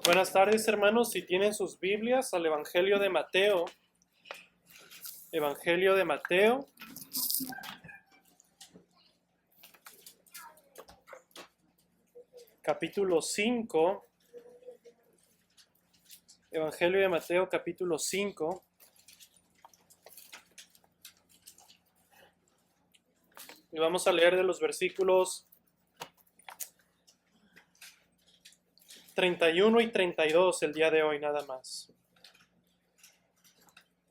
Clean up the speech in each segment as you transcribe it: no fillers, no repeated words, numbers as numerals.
Buenas tardes, hermanos. Si tienen sus Biblias, al Evangelio de Mateo. Evangelio de Mateo. Capítulo 5. Evangelio de Mateo, capítulo 5. Y vamos a leer de los versículos 31 y 32 el día de hoy nada más.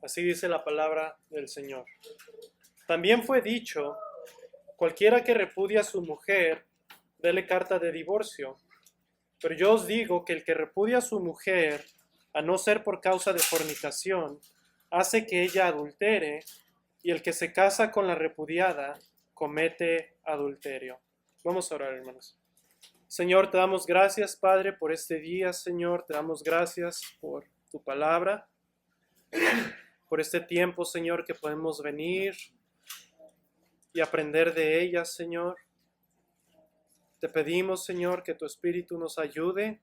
Así dice la palabra del Señor. También fue dicho, cualquiera que repudia a su mujer, dele carta de divorcio. Pero yo os digo que el que repudia a su mujer, a no ser por causa de fornicación, hace que ella adultere, y el que se casa con la repudiada, comete adulterio. Vamos a orar, hermanos. Señor, te damos gracias, Padre, por este día, Señor. Te damos gracias por tu palabra, por este tiempo, Señor, que podemos venir y aprender de ella, Señor. Te pedimos, Señor, que tu Espíritu nos ayude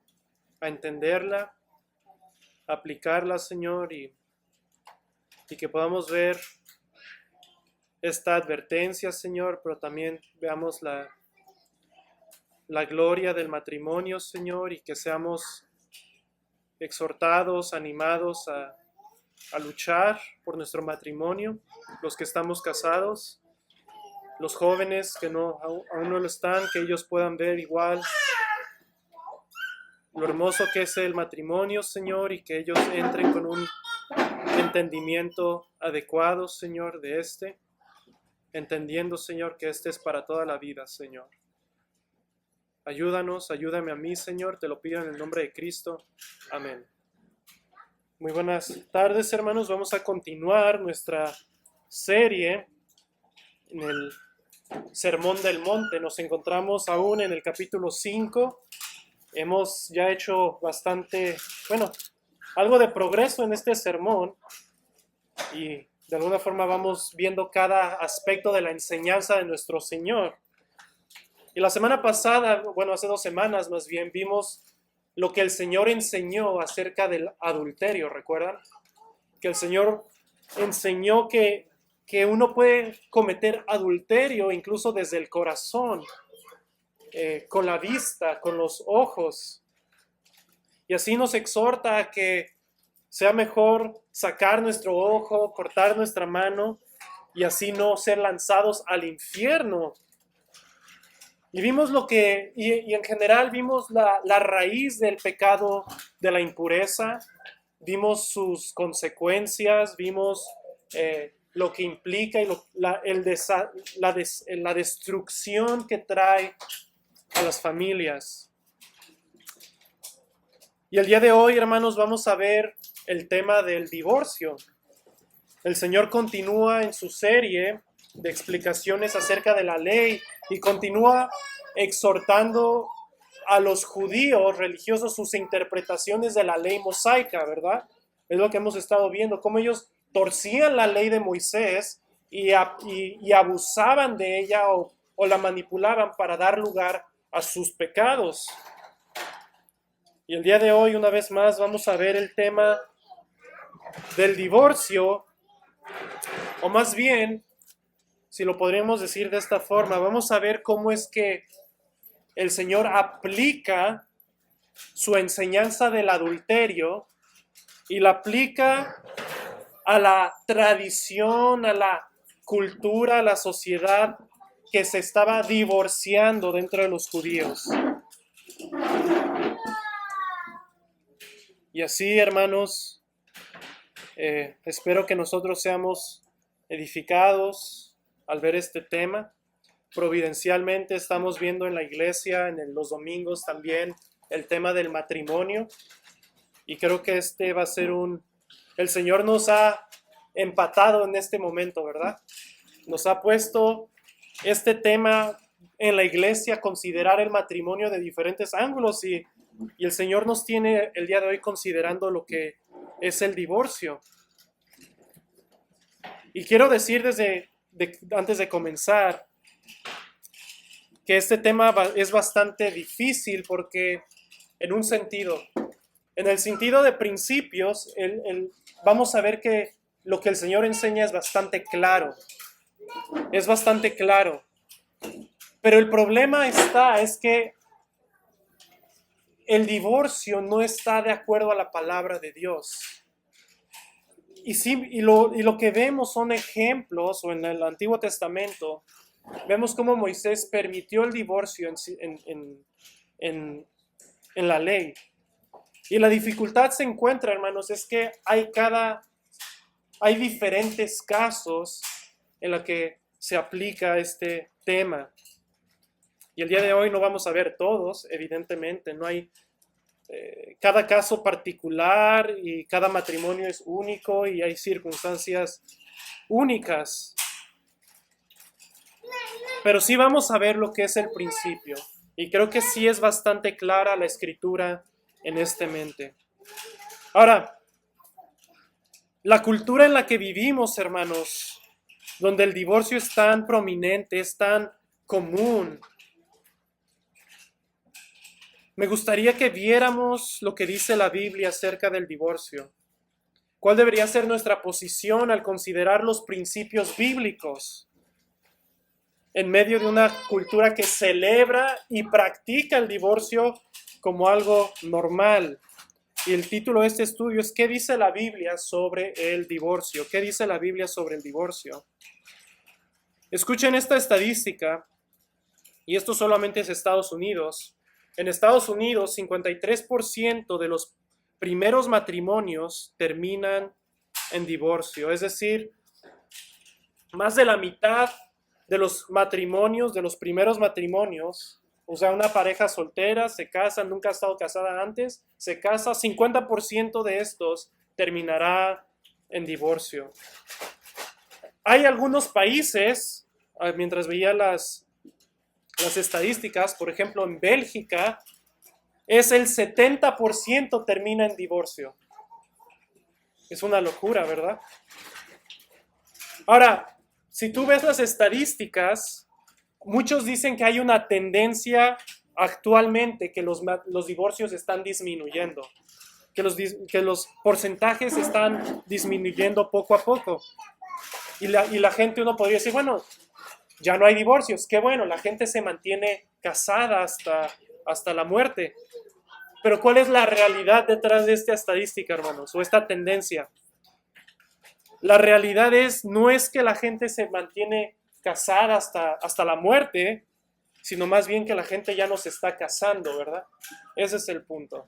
a entenderla, a aplicarla, Señor, y que podamos ver esta advertencia, Señor, pero también veamos la gloria del matrimonio, Señor, y que seamos exhortados, animados a luchar por nuestro matrimonio, los que estamos casados, los jóvenes que aún no lo están, que ellos puedan ver igual lo hermoso que es el matrimonio, Señor, y que ellos entren con un entendimiento adecuado, Señor, de entendiendo, Señor, que este es para toda la vida, Señor. Ayúdanos, ayúdame a mí, Señor, te lo pido en el nombre de Cristo. Amén. Muy buenas tardes, hermanos. Vamos a continuar nuestra serie en el Sermón del Monte. Nos encontramos aún en el capítulo 5. Hemos ya hecho algo de progreso en este sermón y de alguna forma vamos viendo cada aspecto de la enseñanza de nuestro Señor. Y la semana pasada, hace 2 semanas más bien, vimos lo que el Señor enseñó acerca del adulterio, ¿recuerdan? Que el Señor enseñó que uno puede cometer adulterio incluso desde el corazón, con la vista, con los ojos. Y así nos exhorta a que sea mejor sacar nuestro ojo, cortar nuestra mano y así no ser lanzados al infierno. Y vimos y en general vimos la raíz del pecado de la impureza, vimos sus consecuencias, vimos lo que implica y la destrucción que trae a las familias. Y el día de hoy, hermanos, vamos a ver el tema del divorcio. El Señor continúa en su serie de explicaciones acerca de la ley y continúa exhortando a los judíos religiosos sus interpretaciones de la ley mosaica, ¿verdad? Es lo que hemos estado viendo, cómo ellos torcían la ley de Moisés y abusaban de ella o la manipulaban para dar lugar a sus pecados. Y el día de hoy, una vez más, vamos a ver el tema del divorcio, o más bien, si lo podríamos decir de esta forma, vamos a ver cómo es que el Señor aplica su enseñanza del adulterio y la aplica a la tradición, a la cultura, a la sociedad que se estaba divorciando dentro de los judíos. Y así, hermanos, espero que nosotros seamos edificados al ver este tema. Providencialmente estamos viendo en la iglesia, los domingos también, el tema del matrimonio. Y creo que este va a ser el Señor nos ha empatado en este momento, ¿verdad? Nos ha puesto este tema en la iglesia, considerar el matrimonio de diferentes ángulos y el Señor nos tiene el día de hoy considerando lo que es el divorcio. Y quiero decir antes de comenzar que este tema es bastante difícil porque, en un sentido, En el sentido de principios, vamos a ver que lo que el Señor enseña es bastante claro. Es bastante claro. Pero el problema es que el divorcio no está de acuerdo a la palabra de Dios. Y lo que vemos son ejemplos, o en el Antiguo Testamento, vemos cómo Moisés permitió el divorcio en la ley. Y la dificultad se encuentra, hermanos, es que hay diferentes casos en los que se aplica este tema. Y el día de hoy no vamos a ver todos, evidentemente, no hay cada caso particular y cada matrimonio es único y hay circunstancias únicas. Pero sí vamos a ver lo que es el principio. Y creo que sí es bastante clara la escritura en este mente. Ahora, la cultura en la que vivimos, hermanos, donde el divorcio es tan prominente, es tan común, me gustaría que viéramos lo que dice la Biblia acerca del divorcio. ¿Cuál debería ser nuestra posición al considerar los principios bíblicos en medio de una cultura que celebra y practica el divorcio como algo normal? Y el título de este estudio es ¿qué dice la Biblia sobre el divorcio? ¿Qué dice la Biblia sobre el divorcio? Escuchen esta estadística, y esto solamente es Estados Unidos. En Estados Unidos, 53% de los primeros matrimonios terminan en divorcio. Es decir, más de la mitad de los matrimonios, de los primeros matrimonios, o sea, una pareja soltera, se casa, nunca ha estado casada antes, se casa, 50% de estos terminará en divorcio. Hay algunos países, mientras veía las estadísticas, por ejemplo, en Bélgica, es el 70% termina en divorcio. Es una locura, ¿verdad? Ahora, si tú ves las estadísticas, muchos dicen que hay una tendencia actualmente que los divorcios están disminuyendo, que los porcentajes están disminuyendo poco a poco. Y la gente, uno podría decir, bueno, ya no hay divorcios, qué bueno, la gente se mantiene casada hasta la muerte. Pero ¿cuál es la realidad detrás de esta estadística, hermanos? O esta tendencia. La realidad no es que la gente se mantiene casada hasta la muerte, sino más bien que la gente ya no se está casando, ¿verdad? Ese es el punto.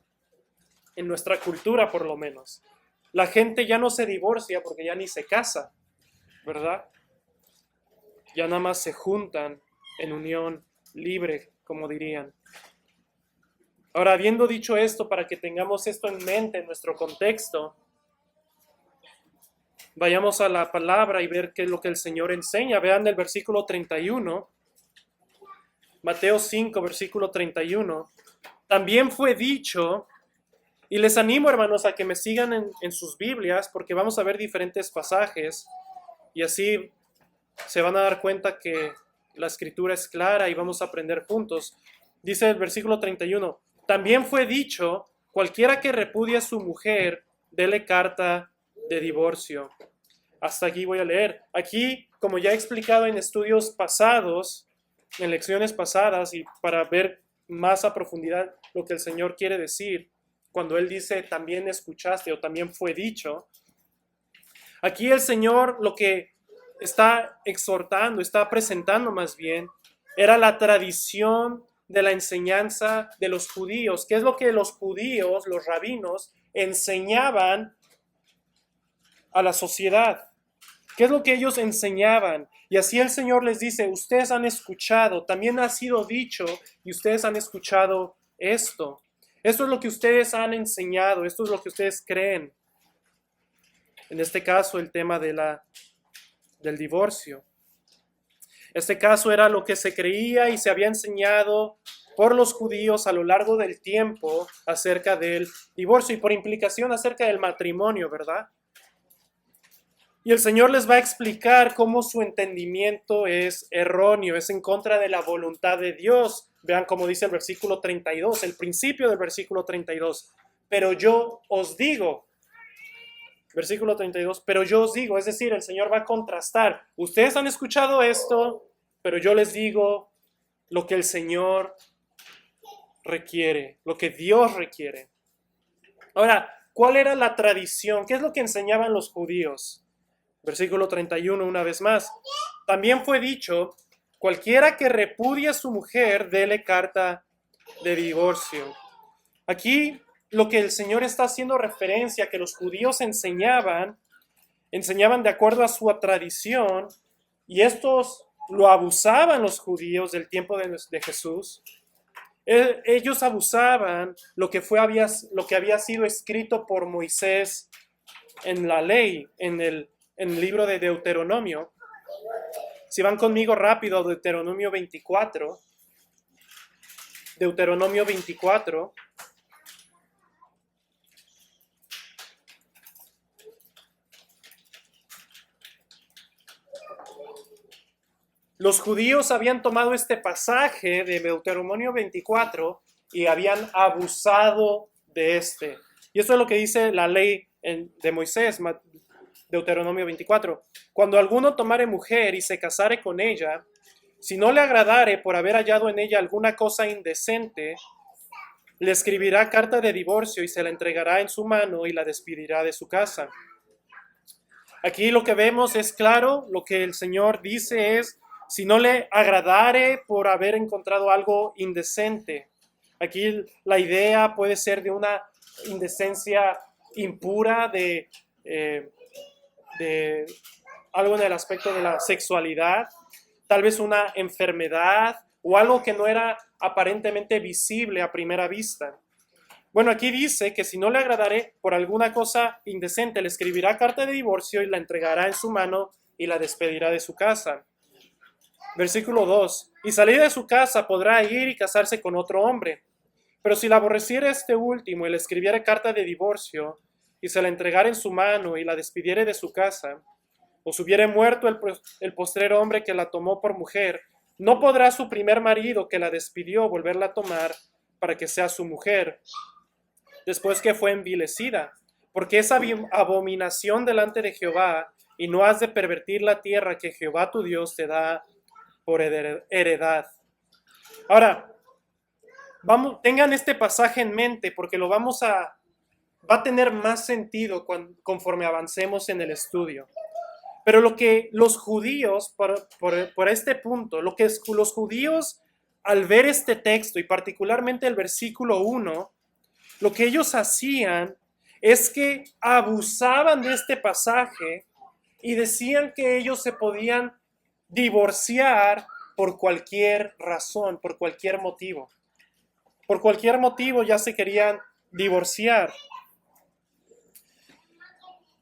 En nuestra cultura, por lo menos. La gente ya no se divorcia porque ya ni se casa, ¿verdad? Ya nada más se juntan en unión libre, como dirían. Ahora, habiendo dicho esto, para que tengamos esto en mente en nuestro contexto, vayamos a la palabra y ver qué es lo que el Señor enseña. Vean el versículo 31, Mateo 5, versículo 31. También fue dicho, y les animo, hermanos, a que me sigan en sus Biblias, porque vamos a ver diferentes pasajes, y así se van a dar cuenta que la escritura es clara y vamos a aprender juntos. Dice el versículo 31, también fue dicho, cualquiera que repudie a su mujer, dele carta de divorcio. Hasta aquí voy a leer. Aquí, como ya he explicado en estudios pasados, en lecciones pasadas, y para ver más a profundidad lo que el Señor quiere decir, cuando Él dice, también escuchaste o también fue dicho, aquí el Señor lo que está exhortando, está presentando más bien, era la tradición de la enseñanza de los judíos. ¿Qué es lo que los judíos, los rabinos, enseñaban a la sociedad? ¿Qué es lo que ellos enseñaban? Y así el Señor les dice, ustedes han escuchado, también ha sido dicho, y ustedes han escuchado esto. Esto es lo que ustedes han enseñado, esto es lo que ustedes creen. En este caso, el tema del divorcio. Este caso era lo que se creía y se había enseñado por los judíos a lo largo del tiempo acerca del divorcio y por implicación acerca del matrimonio, ¿verdad? Y el Señor les va a explicar cómo su entendimiento es erróneo, es en contra de la voluntad de Dios. Vean cómo dice el versículo 32, el principio del versículo 32. pero yo os digo. Versículo 32, pero yo os digo, es decir, el Señor va a contrastar. Ustedes han escuchado esto, pero yo les digo lo que el Señor requiere, lo que Dios requiere. Ahora, ¿cuál era la tradición? ¿Qué es lo que enseñaban los judíos? Versículo 31, una vez más. También fue dicho, cualquiera que repudie a su mujer, dele carta de divorcio. Aquí lo que el Señor está haciendo referencia, que los judíos enseñaban de acuerdo a su tradición, y estos lo abusaban los judíos del tiempo de Jesús. Ellos abusaban lo que había sido escrito por Moisés en la ley, en el libro de Deuteronomio. Si van conmigo rápido, Deuteronomio 24. Deuteronomio 24. Los judíos habían tomado este pasaje de Deuteronomio 24 y habían abusado de este. Y esto es lo que dice la ley de Moisés, Deuteronomio 24. Cuando alguno tomare mujer y se casare con ella, si no le agradare por haber hallado en ella alguna cosa indecente, le escribirá carta de divorcio y se la entregará en su mano y la despedirá de su casa. Aquí lo que vemos es claro, lo que el Señor dice es, si no le agradare por haber encontrado algo indecente. Aquí la idea puede ser de una indecencia impura, de algo en el aspecto de la sexualidad, tal vez una enfermedad o algo que no era aparentemente visible a primera vista. Bueno, aquí dice que si no le agradare por alguna cosa indecente, le escribirá carta de divorcio y la entregará en su mano y la despedirá de su casa. Versículo 2. Y salida de su casa podrá ir y casarse con otro hombre. Pero si la aborreciere este último y le escribiere carta de divorcio y se la entregara en su mano y la despidiere de su casa, o si hubiere muerto el postrero hombre que la tomó por mujer, no podrá su primer marido que la despidió volverla a tomar para que sea su mujer, después que fue envilecida, porque es abominación delante de Jehová, y no has de pervertir la tierra que Jehová tu Dios te da por heredad. Ahora, tengan este pasaje en mente porque va a tener más sentido conforme avancemos en el estudio. Pero lo que los judíos, por este punto, lo que los judíos al ver este texto y particularmente el versículo 1, lo que ellos hacían es que abusaban de este pasaje y decían que ellos se podían divorciar por cualquier razón, por cualquier motivo. Por cualquier motivo ya se querían divorciar.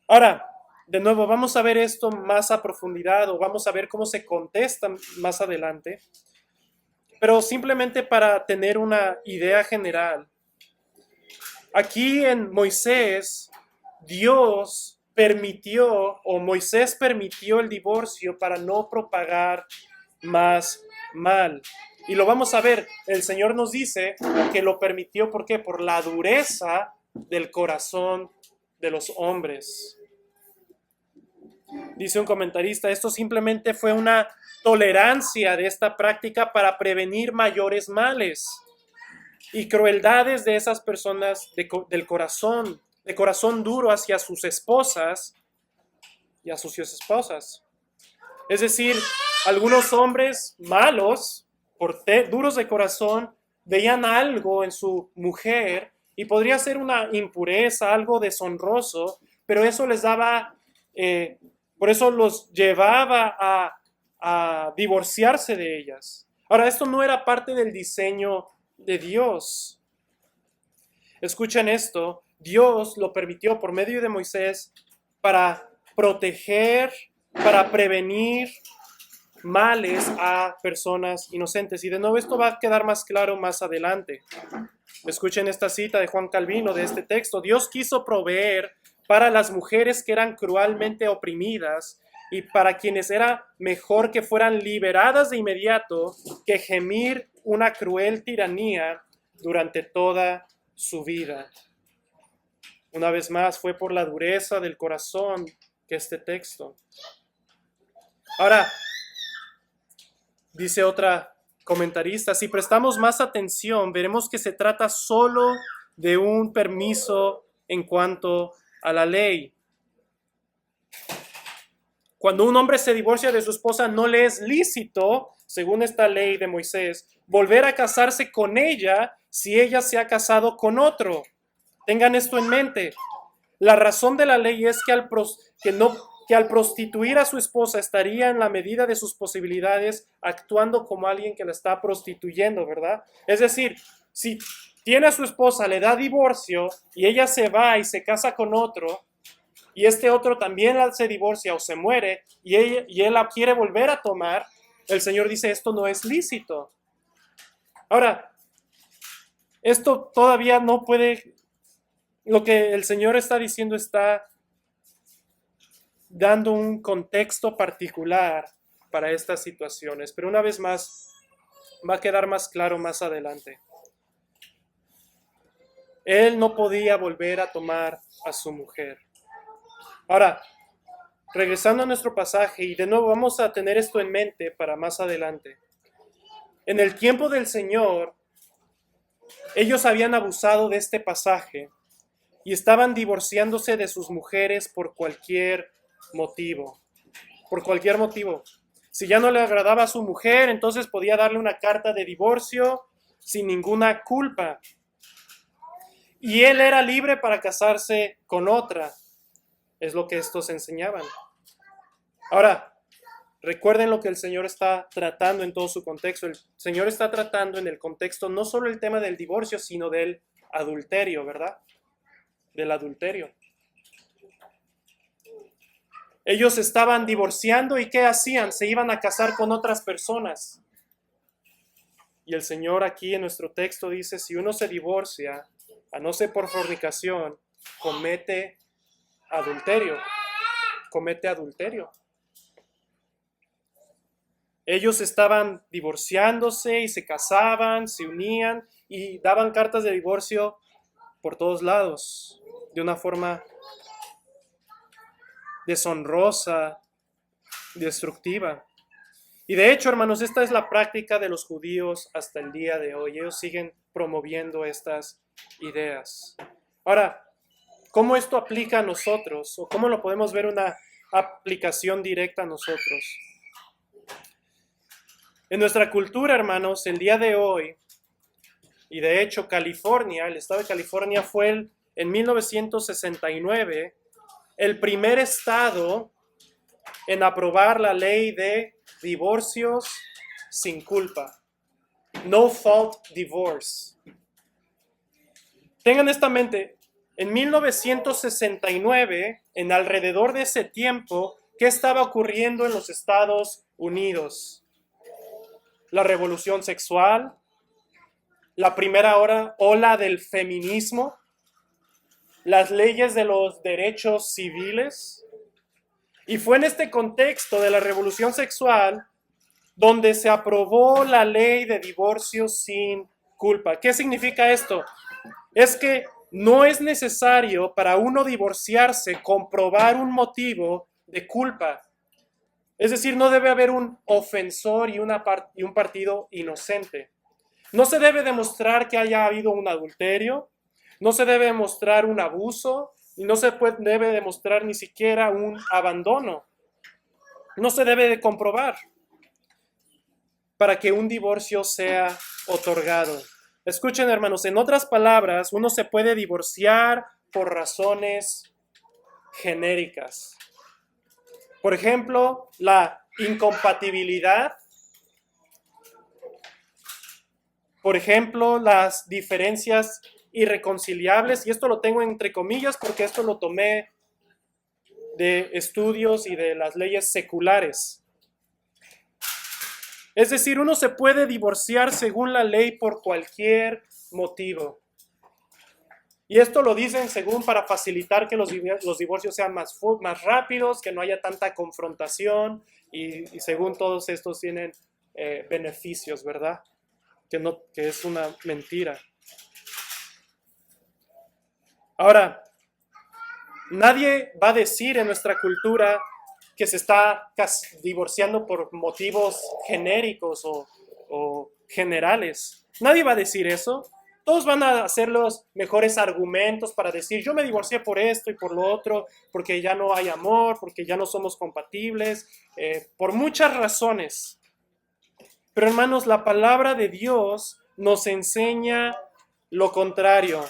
Ahora, de nuevo, vamos a ver esto más a profundidad o vamos a ver cómo se contesta más adelante. Pero simplemente para tener una idea general, aquí en Moisés, Moisés permitió el divorcio para no propagar más mal. Y lo vamos a ver, el Señor nos dice que lo permitió, ¿por qué? Por la dureza del corazón de los hombres. Dice un comentarista, esto simplemente fue una tolerancia de esta práctica para prevenir mayores males y crueldades de esas personas de corazón duro hacia sus esposas y a sus esposas. Es decir, algunos hombres malos, duros de corazón, veían algo en su mujer y podría ser una impureza, algo deshonroso, pero eso les daba, por eso los llevaba a divorciarse de ellas. Ahora, esto no era parte del diseño de Dios. Escuchen esto, Dios lo permitió por medio de Moisés para proteger, para prevenir males a personas inocentes. Y de nuevo esto va a quedar más claro más adelante. Escuchen esta cita de Juan Calvino de este texto. Dios quiso proveer para las mujeres que eran cruelmente oprimidas y para quienes era mejor que fueran liberadas de inmediato que gemir una cruel tiranía durante toda su vida. Una vez más, fue por la dureza del corazón que este texto. Ahora, dice otra comentarista, si prestamos más atención, veremos que se trata solo de un permiso en cuanto a la ley. Cuando un hombre se divorcia de su esposa, no le es lícito, según esta ley de Moisés, volver a casarse con ella si ella se ha casado con otro. Tengan esto en mente. La razón de la ley es que al prostituir a su esposa estaría en la medida de sus posibilidades actuando como alguien que la está prostituyendo, ¿verdad? Es decir, si tiene a su esposa, le da divorcio y ella se va y se casa con otro, y este otro también se divorcia o se muere y él la quiere volver a tomar, el Señor dice, esto no es lícito. Ahora, esto todavía no puede, lo que el Señor está diciendo está dando un contexto particular para estas situaciones, pero una vez más va a quedar más claro más adelante. Él no podía volver a tomar a su mujer. Ahora, regresando a nuestro pasaje, y de nuevo vamos a tener esto en mente para más adelante. En el tiempo del Señor, ellos habían abusado de este pasaje y estaban divorciándose de sus mujeres por cualquier motivo. Por cualquier motivo. Si ya no le agradaba a su mujer, entonces podía darle una carta de divorcio sin ninguna culpa. Y él era libre para casarse con otra. Es lo que estos enseñaban. Ahora, recuerden lo que el Señor está tratando en todo su contexto. El Señor está tratando en el contexto no solo el tema del divorcio, sino del adulterio, ¿verdad? Del adulterio. Ellos estaban divorciando y ¿qué hacían? Se iban a casar con otras personas. Y el Señor aquí en nuestro texto dice, si uno se divorcia, a no ser por fornicación, comete adulterio. Comete adulterio. Ellos estaban divorciándose y se casaban, se unían y daban cartas de divorcio por todos lados, de una forma deshonrosa, destructiva. Y de hecho, hermanos, esta es la práctica de los judíos hasta el día de hoy. Ellos siguen promoviendo estas ideas. Ahora, ¿cómo esto aplica a nosotros? ¿O cómo lo podemos ver una aplicación directa a nosotros? En nuestra cultura, hermanos, el día de hoy, y de hecho California, el estado de California fue en 1969 el primer estado en aprobar la ley de divorcios sin culpa. No fault divorce. Tengan esta mente, en 1969, en alrededor de ese tiempo, ¿qué estaba ocurriendo en los Estados Unidos? La revolución sexual, la primera ola del feminismo, las leyes de los derechos civiles. Y fue en este contexto de la revolución sexual donde se aprobó la ley de divorcio sin culpa. ¿Qué significa esto? Es que no es necesario para uno divorciarse comprobar un motivo de culpa. Es decir, no debe haber un ofensor y un partido inocente. No se debe demostrar que haya habido un adulterio, no se debe demostrar un abuso y no se debe demostrar ni siquiera un abandono. No se debe de comprobar para que un divorcio sea otorgado. Escuchen, hermanos, en otras palabras, uno se puede divorciar por razones genéricas. Por ejemplo, la incompatibilidad. Por ejemplo, las diferencias irreconciliables, y esto lo tengo entre comillas porque esto lo tomé de estudios y de las leyes seculares. Es decir, uno se puede divorciar según la ley por cualquier motivo. Y esto lo dicen según para facilitar que los divorcios sean más rápidos, que no haya tanta confrontación y según todos estos tienen beneficios, ¿verdad? Que es una mentira. Ahora, Nadie va a decir en nuestra cultura que se está divorciando por motivos genéricos o generales. Nadie va a decir eso. Todos van a hacer los mejores argumentos para decir, yo me divorcié por esto y por lo otro, porque ya no hay amor, porque ya no somos compatibles, por muchas razones. Pero hermanos, la palabra de Dios nos enseña lo contrario.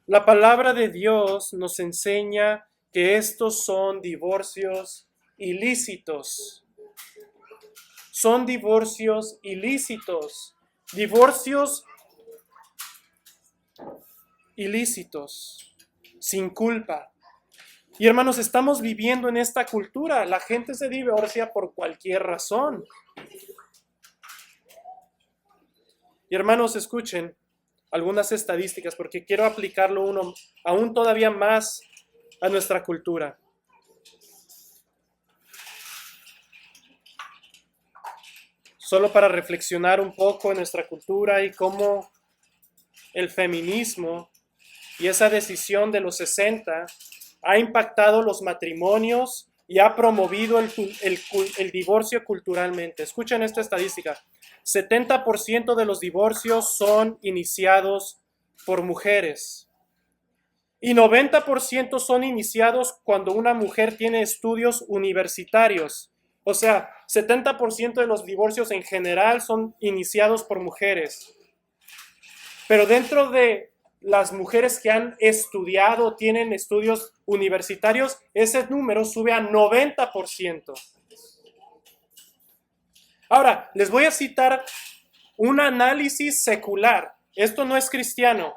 La palabra de Dios nos enseña que estos son divorcios ilícitos. Son divorcios ilícitos. Divorcios ilícitos, sin culpa. Y hermanos, estamos viviendo en esta cultura. La gente se divorcia por cualquier razón. Y hermanos, escuchen algunas estadísticas porque quiero aplicarlo uno aún todavía más a nuestra cultura. Solo para reflexionar un poco en nuestra cultura y cómo el feminismo y esa decisión de los 60 ha impactado los matrimonios y ha promovido el divorcio culturalmente. Escuchen esta estadística. 70% de los divorcios son iniciados por mujeres. Y 90% son iniciados cuando una mujer tiene estudios universitarios. O sea, 70% de los divorcios en general son iniciados por mujeres. Pero dentro de las mujeres que han estudiado, tienen estudios universitarios, ese número sube a 90%. Ahora, les voy a citar un análisis secular. Esto no es cristiano.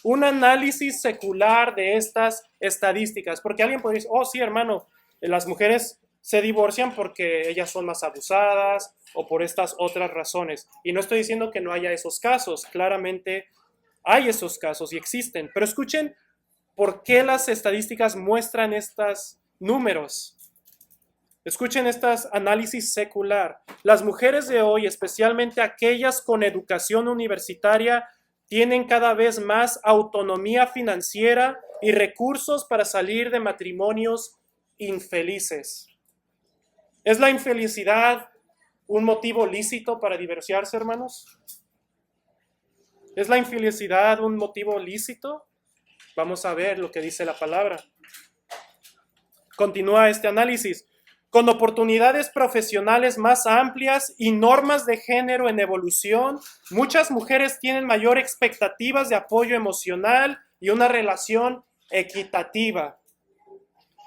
Un análisis secular de estas estadísticas. Porque alguien puede decir, oh sí, hermano, las mujeres se divorcian porque ellas son más abusadas o por estas otras razones. Y no estoy diciendo que no haya esos casos. Claramente hay esos casos y existen. Pero escuchen por qué las estadísticas muestran estos números. Escuchen estos análisis secular. Las mujeres de hoy, especialmente aquellas con educación universitaria, tienen cada vez más autonomía financiera y recursos para salir de matrimonios infelices. ¿Es la infelicidad un motivo lícito para divorciarse, hermanos? ¿Es la infelicidad un motivo lícito? Vamos a ver lo que dice la palabra. Continúa este análisis. Con oportunidades profesionales más amplias y normas de género en evolución, muchas mujeres tienen mayor expectativas de apoyo emocional y una relación equitativa.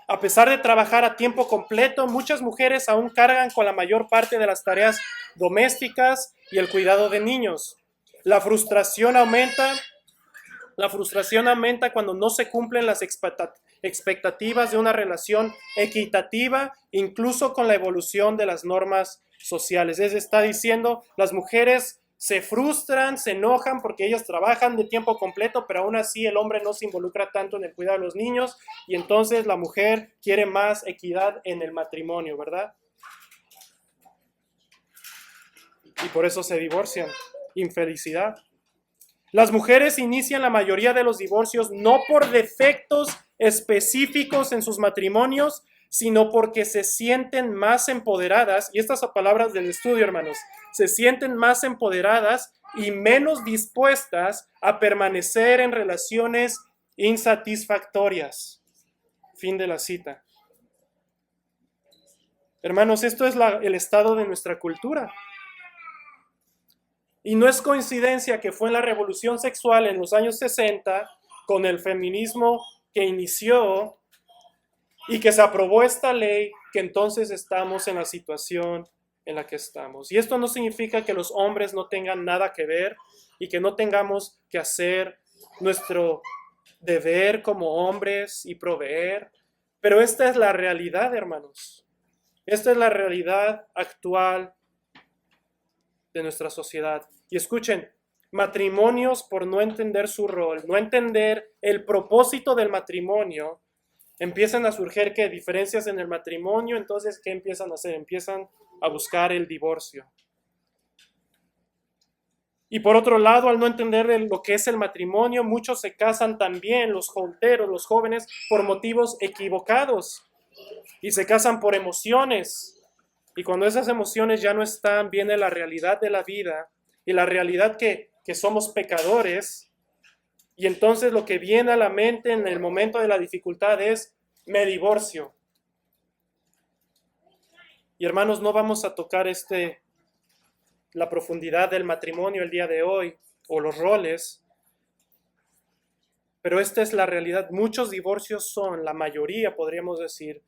A pesar de trabajar a tiempo completo, muchas mujeres aún cargan con la mayor parte de las tareas domésticas y el cuidado de niños. La frustración aumenta cuando no se cumplen las expectativas de una relación equitativa, incluso con la evolución de las normas sociales. Está diciendo, las mujeres se frustran, se enojan porque ellas trabajan de tiempo completo, pero aún así el hombre no se involucra tanto en el cuidado de los niños y entonces la mujer quiere más equidad en el matrimonio, ¿verdad? Y por eso se divorcian. Infelicidad. Las mujeres inician la mayoría de los divorcios no por defectos específicos en sus matrimonios, sino porque se sienten más empoderadas, y estas son palabras del estudio, hermanos, se sienten más empoderadas y menos dispuestas a permanecer en relaciones insatisfactorias. Fin de la cita. Hermanos, esto es el estado de nuestra cultura. Y no es coincidencia que fue en la revolución sexual en los años 60, con el feminismo que inició y que se aprobó esta ley, que entonces estamos en la situación en la que estamos. Y esto no significa que los hombres no tengan nada que ver y que no tengamos que hacer nuestro deber como hombres y proveer, pero esta es la realidad, hermanos. Esta es la realidad actual de nuestra sociedad. Y escuchen, matrimonios por no entender su rol, no entender el propósito del matrimonio, empiezan a surgir ¿qué? Diferencias en el matrimonio. Entonces, ¿qué empiezan a hacer? Empiezan a buscar el divorcio. Y por otro lado, al no entender lo que es el matrimonio, muchos se casan también, los solteros, los jóvenes, por motivos equivocados. Y se casan por emociones. Y cuando esas emociones ya no están, viene la realidad de la vida y la realidad que somos pecadores. Y entonces lo que viene a la mente en el momento de la dificultad es, me divorcio. Y hermanos, no vamos a tocar la profundidad del matrimonio el día de hoy, o los roles, pero esta es la realidad. Muchos divorcios son, la mayoría podríamos decir,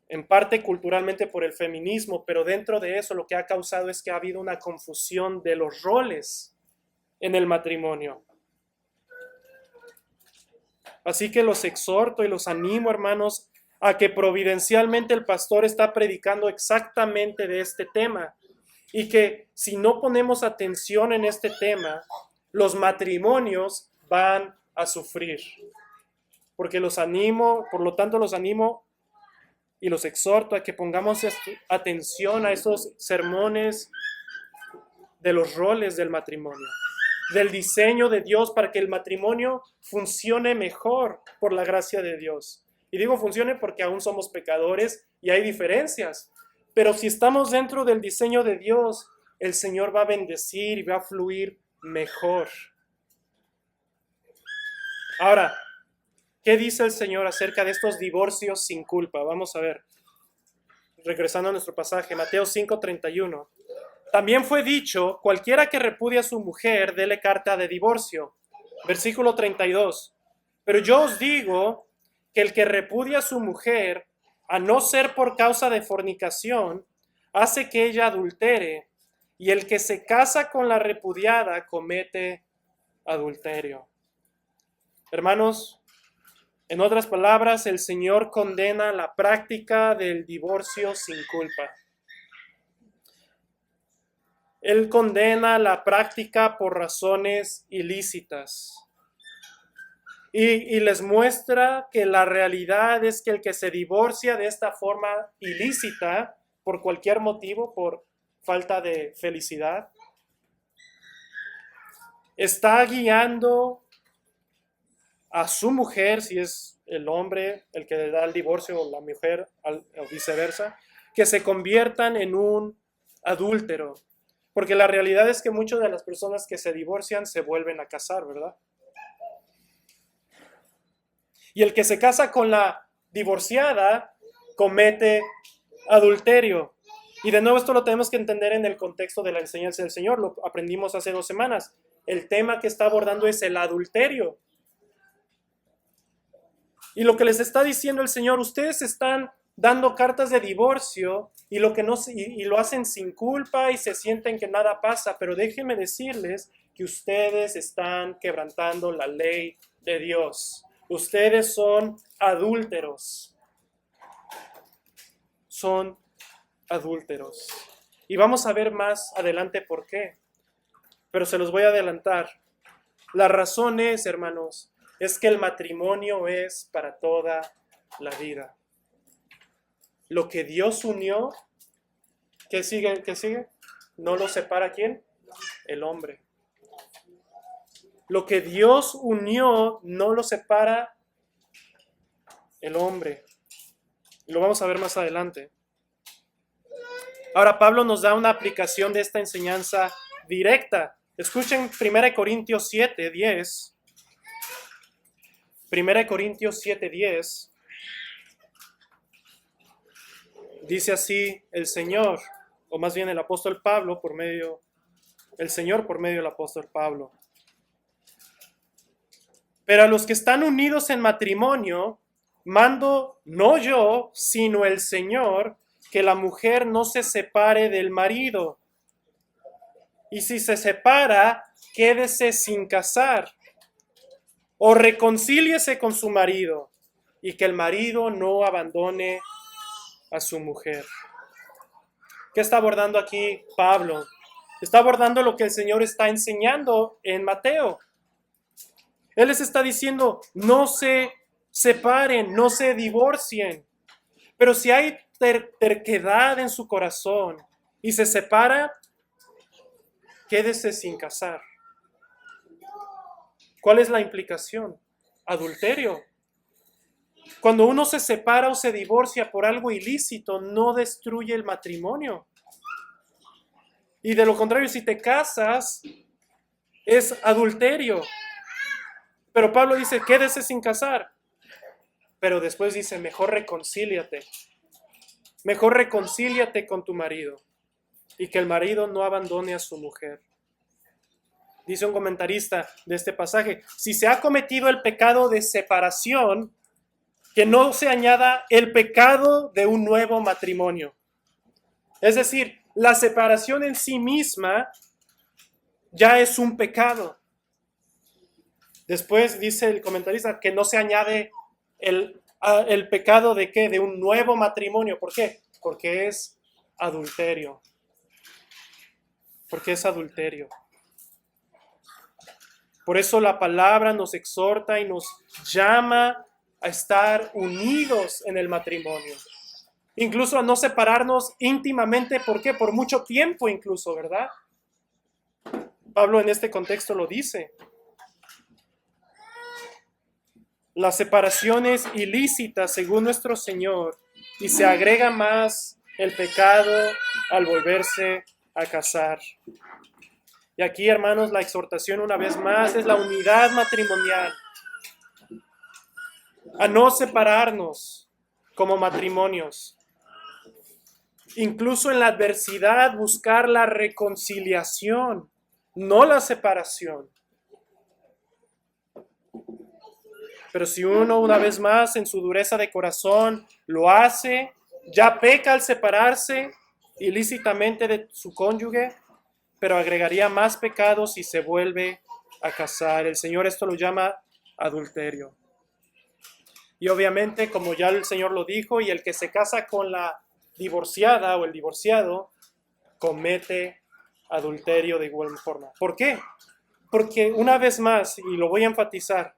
en parte culturalmente por el feminismo, pero dentro de eso lo que ha causado es que ha habido una confusión de los roles en el matrimonio. Así que los exhorto y los animo, hermanos, a que providencialmente el pastor está predicando exactamente de este tema y que si no ponemos atención en este tema, los matrimonios van a sufrir. Porque los animo, por lo tanto los animo y los exhorto a que pongamos atención a esos sermones de los roles del matrimonio, del diseño de Dios para que el matrimonio funcione mejor por la gracia de Dios. Y digo funcione porque aún somos pecadores y hay diferencias. Pero si estamos dentro del diseño de Dios, el Señor va a bendecir y va a fluir mejor. Ahora, ¿qué dice el Señor acerca de estos divorcios sin culpa? Vamos a ver. Regresando a nuestro pasaje, Mateo 5:31. También fue dicho, cualquiera que repudia a su mujer, dele carta de divorcio. Versículo 32. Pero yo os digo que el que repudia a su mujer, a no ser por causa de fornicación, hace que ella adultere, y el que se casa con la repudiada comete adulterio. Hermanos, en otras palabras, el Señor condena la práctica del divorcio sin culpa. Él condena la práctica por razones ilícitas. Y les muestra que la realidad es que el que se divorcia de esta forma ilícita, por cualquier motivo, por falta de felicidad, está guiando a su mujer, si es el hombre el que le da el divorcio o la mujer o viceversa, que se conviertan en un adúltero. Porque la realidad es que muchas de las personas que se divorcian se vuelven a casar, ¿verdad? Y el que se casa con la divorciada comete adulterio. Y de nuevo esto lo tenemos que entender en el contexto de la enseñanza del Señor. Lo aprendimos hace 2 semanas. El tema que está abordando es el adulterio. Y lo que les está diciendo el Señor, ustedes están dando cartas de divorcio y lo hacen sin culpa y se sienten que nada pasa, pero déjenme decirles que ustedes están quebrantando la ley de Dios. Ustedes son adúlteros. Son adúlteros. Y vamos a ver más adelante por qué. Pero se los voy a adelantar. La razón es, hermanos, es que el matrimonio es para toda la vida. Lo que Dios unió, ¿qué sigue? ¿Qué sigue? ¿No lo separa quién? El hombre. Lo que Dios unió no lo separa el hombre. Lo vamos a ver más adelante. Ahora Pablo nos da una aplicación de esta enseñanza directa. Escuchen 1 Corintios 7:10. 1 Corintios 7:10. Dice así el Señor, o más bien el apóstol Pablo el Señor por medio del apóstol Pablo. Pero a los que están unidos en matrimonio, mando no yo, sino el Señor, que la mujer no se separe del marido. Y si se separa, quédese sin casar. O reconcíliese con su marido, y que el marido no abandone a su mujer. ¿Qué está abordando aquí Pablo? Está abordando lo que el Señor está enseñando en Mateo. Él les está diciendo, no se separen, no se divorcien. Pero si hay terquedad en su corazón y se separa, quédese sin casar. ¿Cuál es la implicación? Adulterio. Cuando uno se separa o se divorcia por algo ilícito, no destruye el matrimonio. Y de lo contrario, si te casas, es adulterio. Pero Pablo dice, quédese sin casar. Pero después dice, mejor reconcíliate. Mejor reconcíliate con tu marido. Y que el marido no abandone a su mujer. Dice un comentarista de este pasaje, si se ha cometido el pecado de separación, que no se añada el pecado de un nuevo matrimonio. Es decir, la separación en sí misma ya es un pecado. Después dice el comentarista que no se añade el pecado de ¿qué? De un nuevo matrimonio. ¿Por qué? Porque es adulterio. Porque es adulterio. Por eso la palabra nos exhorta y nos llama a estar unidos en el matrimonio. Incluso a no separarnos íntimamente. ¿Por qué? Por mucho tiempo incluso, ¿verdad? Pablo en este contexto lo dice. La separación es ilícita según nuestro Señor y se agrega más el pecado al volverse a casar. Y aquí, hermanos, la exhortación una vez más es la unidad matrimonial. A no separarnos como matrimonios. Incluso en la adversidad buscar la reconciliación, no la separación. Pero si uno una vez más en su dureza de corazón lo hace, ya peca al separarse ilícitamente de su cónyuge, pero agregaría más pecados si se vuelve a casar. El Señor esto lo llama adulterio. Y obviamente, como ya el Señor lo dijo, y el que se casa con la divorciada o el divorciado, comete adulterio de igual forma. ¿Por qué? Porque una vez más, y lo voy a enfatizar,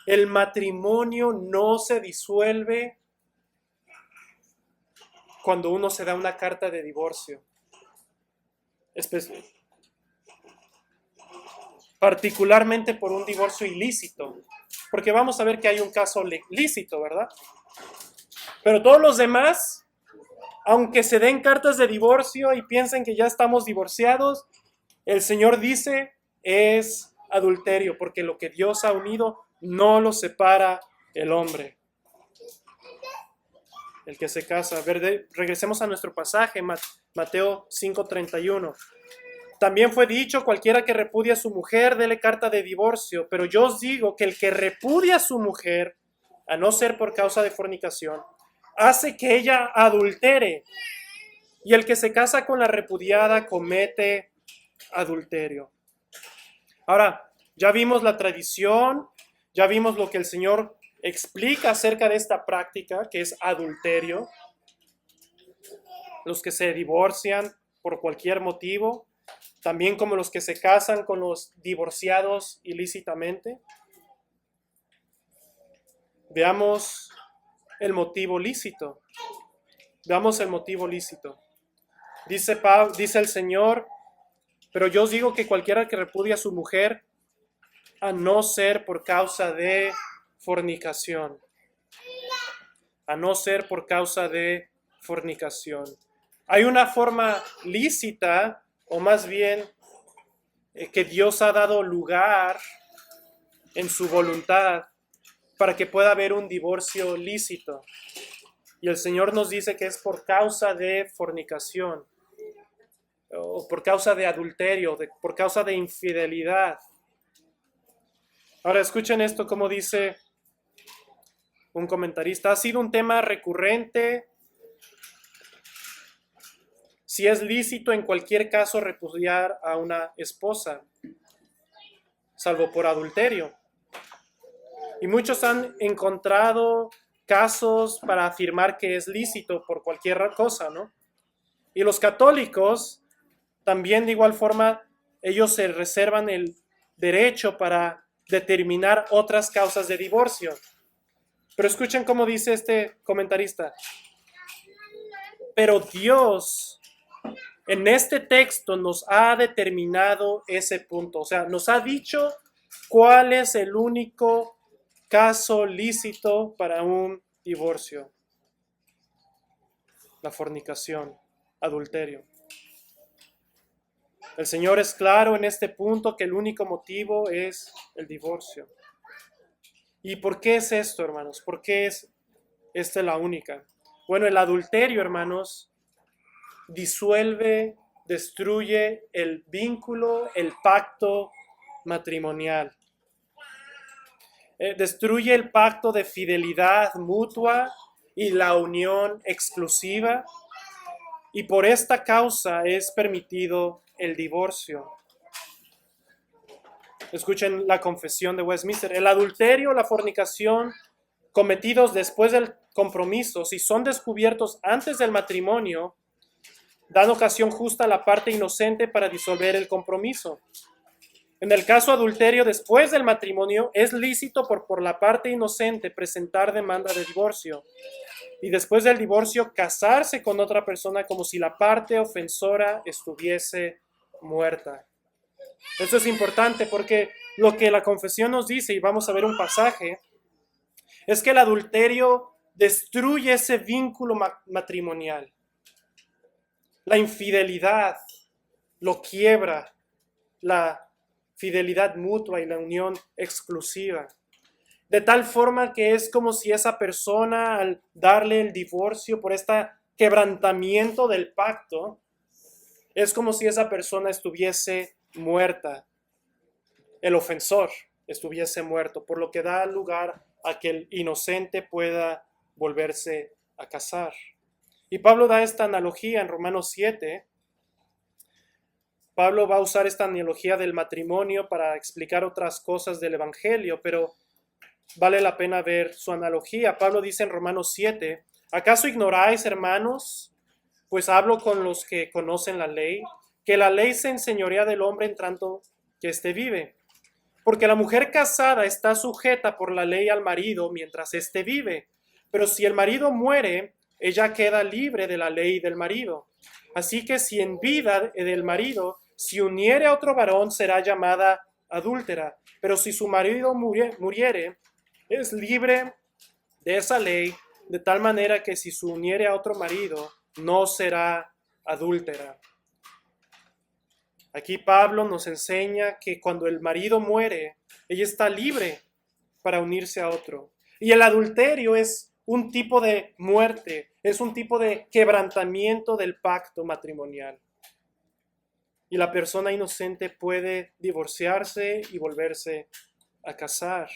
el matrimonio no se disuelve cuando uno se da una carta de divorcio. Particularmente por un divorcio ilícito. Porque vamos a ver que hay un caso lícito, ¿verdad? Pero todos los demás, aunque se den cartas de divorcio y piensen que ya estamos divorciados, el Señor dice es adulterio, porque lo que Dios ha unido no lo separa el hombre. El que se casa. Regresemos a nuestro pasaje, Mateo 5:31. También fue dicho, cualquiera que repudia a su mujer, dele carta de divorcio. Pero yo os digo que el que repudia a su mujer, a no ser por causa de fornicación, hace que ella adultere. Y el que se casa con la repudiada comete adulterio. Ahora, ya vimos la tradición, ya vimos lo que el Señor explica acerca de esta práctica, que es adulterio. Los que se divorcian por cualquier motivo, también como los que se casan con los divorciados ilícitamente. Veamos el motivo lícito. Veamos el motivo lícito. Dice el Señor, pero yo os digo que cualquiera que repudia a su mujer, a no ser por causa de fornicación. A no ser por causa de fornicación. Hay una forma lícita, o más bien que Dios ha dado lugar en su voluntad para que pueda haber un divorcio lícito. Y el Señor nos dice que es por causa de fornicación, o por causa de adulterio, por causa de infidelidad. Ahora escuchen esto, como dice un comentarista. Ha sido un tema recurrente. Si es lícito en cualquier caso repudiar a una esposa, salvo por adulterio. Y muchos han encontrado casos para afirmar que es lícito por cualquier cosa, ¿no? Y los católicos también de igual forma, ellos se reservan el derecho para determinar otras causas de divorcio. Pero escuchen cómo dice este comentarista. Pero Dios en este texto nos ha determinado ese punto. O sea, nos ha dicho cuál es el único caso lícito para un divorcio: la fornicación, adulterio. El Señor es claro en este punto que el único motivo es el divorcio. ¿Y por qué es esto, hermanos? ¿Por qué es esta la única? Bueno, el adulterio, hermanos, disuelve, destruye el vínculo, el pacto matrimonial. Destruye el pacto de fidelidad mutua y la unión exclusiva, y por esta causa es permitido el divorcio. Escuchen la confesión de Westminster. El adulterio, la fornicación, cometidos después del compromiso, si son descubiertos antes del matrimonio, dan ocasión justa a la parte inocente para disolver el compromiso. En el caso adulterio después del matrimonio, es lícito por la parte inocente presentar demanda de divorcio, y después del divorcio casarse con otra persona como si la parte ofensora estuviese muerta. Esto es importante porque lo que la confesión nos dice, y vamos a ver un pasaje, es que el adulterio destruye ese vínculo matrimonial. La infidelidad lo quiebra, la fidelidad mutua y la unión exclusiva. De tal forma que es como si esa persona, al darle el divorcio por este quebrantamiento del pacto, es como si esa persona estuviese muerta, el ofensor estuviese muerto, por lo que da lugar a que el inocente pueda volverse a casar. Y Pablo da esta analogía en Romanos 7. Pablo va a usar esta analogía del matrimonio para explicar otras cosas del Evangelio, pero vale la pena ver su analogía. Pablo dice en Romanos 7, ¿acaso ignoráis, hermanos? Pues hablo con los que conocen la ley, que la ley se enseñorea del hombre en tanto que éste vive. Porque la mujer casada está sujeta por la ley al marido mientras éste vive. Pero si el marido muere, ella queda libre de la ley del marido. Así que si en vida del marido se uniere a otro varón, será llamada adúltera. Pero si su marido muriere, es libre de esa ley, de tal manera que si se uniere a otro marido, no será adúltera. Aquí Pablo nos enseña que cuando el marido muere, ella está libre para unirse a otro. Y el adulterio es un tipo de muerte, es un tipo de quebrantamiento del pacto matrimonial. Y la persona inocente puede divorciarse y volverse a casar.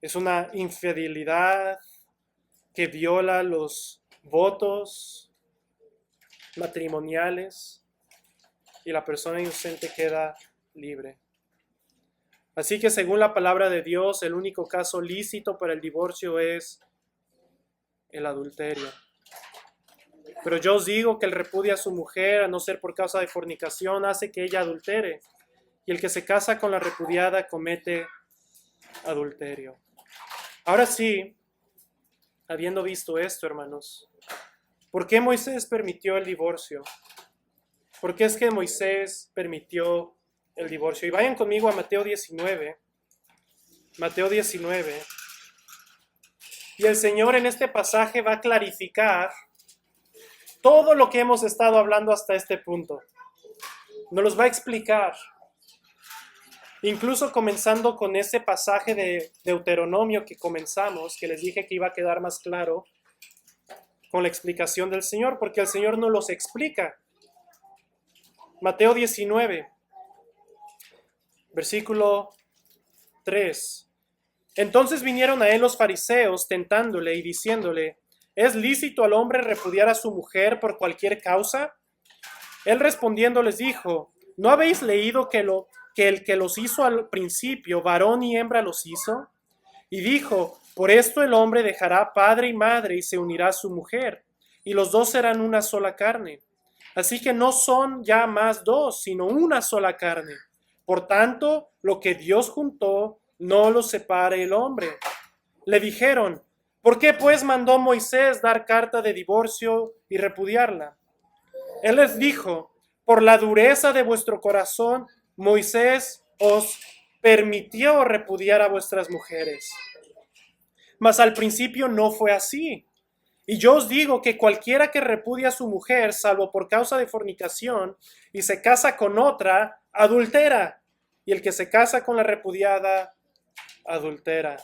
Es una infidelidad que viola los votos matrimoniales y la persona inocente queda libre. Así que según la palabra de Dios, el único caso lícito para el divorcio es el adulterio. Pero yo os digo que el repudia a su mujer, a no ser por causa de fornicación, hace que ella adultere. Y el que se casa con la repudiada comete adulterio. Ahora sí, habiendo visto esto, hermanos, ¿por qué Moisés permitió el divorcio? ¿Por qué es que Moisés permitió el divorcio? Y vayan conmigo a Mateo 19. Mateo 19. Y el Señor en este pasaje va a clarificar todo lo que hemos estado hablando hasta este punto. Nos los va a explicar. Incluso comenzando con ese pasaje de Deuteronomio que comenzamos, que les dije que iba a quedar más claro con la explicación del Señor, porque el Señor no los explica. Mateo 19, versículo 3. Entonces vinieron a él los fariseos tentándole y diciéndole, ¿es lícito al hombre repudiar a su mujer por cualquier causa? Él respondiendo les dijo, ¿no habéis leído que el que los hizo al principio, varón y hembra los hizo? Y dijo, por esto el hombre dejará padre y madre y se unirá a su mujer, y los dos serán una sola carne. Así que no son ya más dos, sino una sola carne. Por tanto, lo que Dios juntó, no lo separe el hombre. Le dijeron, ¿Por qué pues mandó Moisés dar carta de divorcio y repudiarla? Él les dijo, por la dureza de vuestro corazón, Moisés os permitió repudiar a vuestras mujeres. Mas al principio no fue así. Y yo os digo que cualquiera que repudia a su mujer, salvo por causa de fornicación, y se casa con otra, adultera. Y el que se casa con la repudiada, adultera.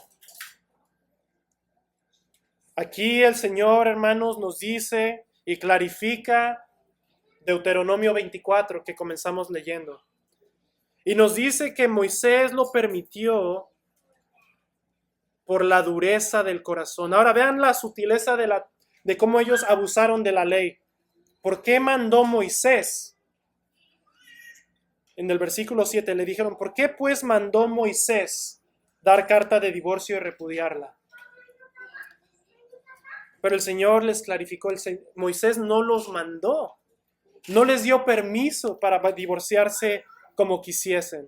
Aquí el Señor, hermanos, nos dice y clarifica Deuteronomio 24 que comenzamos leyendo. Y nos dice que Moisés lo permitió por la dureza del corazón. Ahora vean la sutileza de cómo ellos abusaron de la ley. ¿Por qué mandó Moisés? En el versículo 7 le dijeron, ¿por qué pues mandó Moisés dar carta de divorcio y repudiarla? Pero el Señor les clarificó, Moisés no los mandó, no les dio permiso para divorciarse como quisiesen,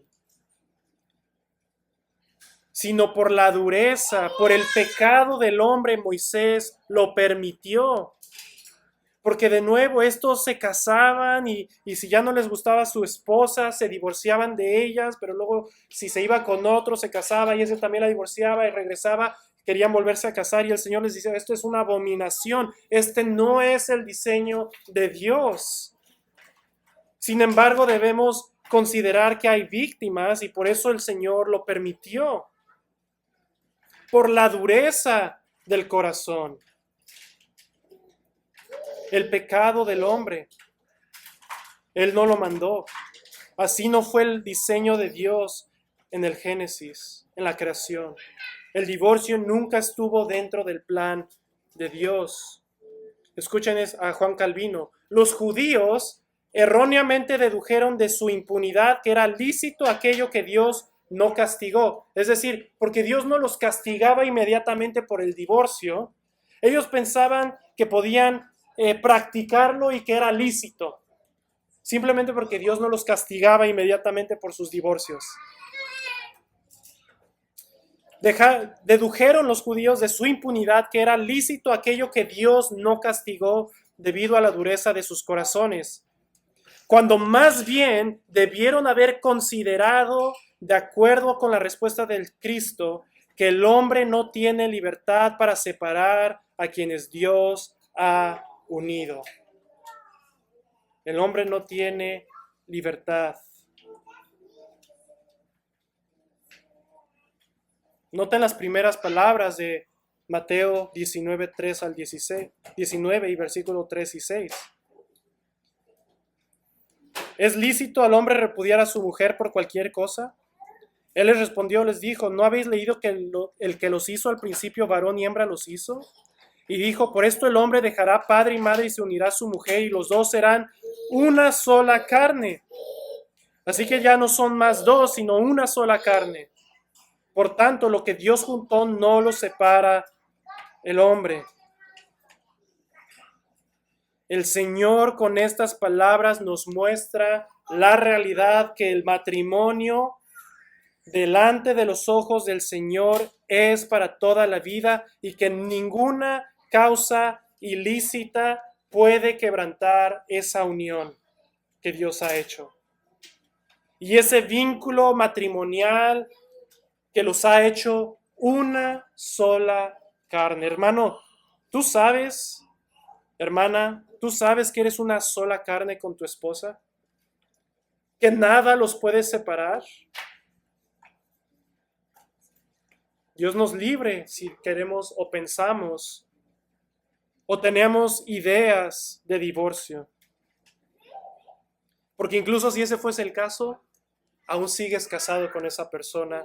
sino por la dureza, por el pecado del hombre, Moisés lo permitió. Porque de nuevo estos se casaban y si ya no les gustaba su esposa, se divorciaban de ellas, pero luego si se iba con otro, se casaba y ese también la divorciaba y regresaba, querían volverse a casar y el Señor les dice, esto es una abominación, este no es el diseño de Dios. Sin embargo, debemos considerar que hay víctimas y por eso el Señor lo permitió. Por la dureza del corazón. El pecado del hombre. Él no lo mandó. Así no fue el diseño de Dios en el Génesis, en la creación. El divorcio nunca estuvo dentro del plan de Dios. Escuchen a Juan Calvino. Los judíos erróneamente dedujeron de su impunidad que era lícito aquello que Dios no castigó. Es decir, porque Dios no los castigaba inmediatamente por el divorcio, ellos pensaban que podían practicarlo y que era lícito, simplemente porque Dios no los castigaba inmediatamente por sus divorcios. Dedujeron los judíos de su impunidad que era lícito aquello que Dios no castigó debido a la dureza de sus corazones, cuando más bien debieron haber considerado, de acuerdo con la respuesta del Cristo, que el hombre no tiene libertad para separar a quienes Dios ha unido. El hombre no tiene libertad. Noten las primeras palabras de Mateo 19, 3 al 16, 19 y versículo 3 y 6. ¿Es lícito al hombre repudiar a su mujer por cualquier cosa? Él les respondió, les dijo, ¿no habéis leído que el que los hizo al principio varón y hembra los hizo? Y dijo, por esto el hombre dejará padre y madre y se unirá a su mujer y los dos serán una sola carne. Así que ya no son más dos, sino una sola carne. Por tanto, lo que Dios juntó no lo separa el hombre. El Señor con estas palabras nos muestra la realidad que el matrimonio delante de los ojos del Señor es para toda la vida y que ninguna causa ilícita puede quebrantar esa unión que Dios ha hecho. Y ese vínculo matrimonial que los ha hecho una sola carne. Hermano, tú sabes, hermana, tú sabes que eres una sola carne con tu esposa, que nada los puede separar. Dios nos libre si queremos o pensamos o tenemos ideas de divorcio. Porque incluso si ese fuese el caso, aún sigues casado con esa persona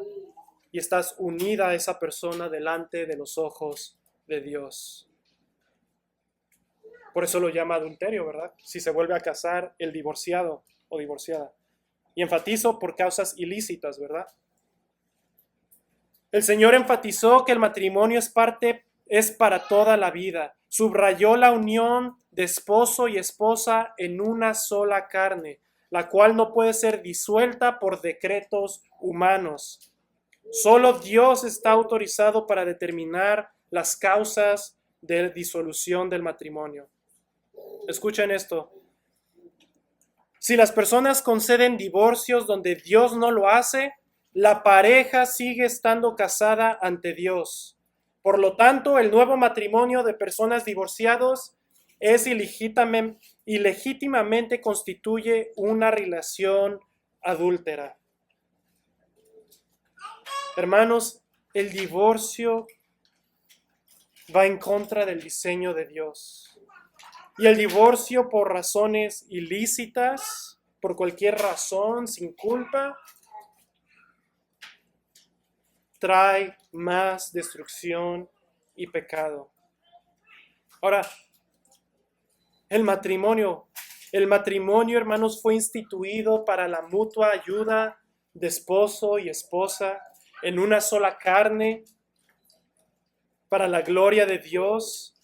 y estás unida a esa persona delante de los ojos de Dios. Por eso lo llama adulterio, ¿verdad? Si se vuelve a casar el divorciado o divorciada. Y enfatizo por causas ilícitas, ¿verdad? El Señor enfatizó que el matrimonio es para toda la vida. Subrayó la unión de esposo y esposa en una sola carne, la cual no puede ser disuelta por decretos humanos. Solo Dios está autorizado para determinar las causas de disolución del matrimonio. Escuchen esto. Si las personas conceden divorcios donde Dios no lo hace, la pareja sigue estando casada ante Dios. Por lo tanto, el nuevo matrimonio de personas divorciadas es ilegítimamente constituye una relación adúltera. Hermanos, el divorcio va en contra del diseño de Dios. Y el divorcio por razones ilícitas, por cualquier razón, sin culpa, trae más destrucción y pecado. Ahora, el matrimonio, hermanos, fue instituido para la mutua ayuda de esposo y esposa en una sola carne, para la gloria de Dios,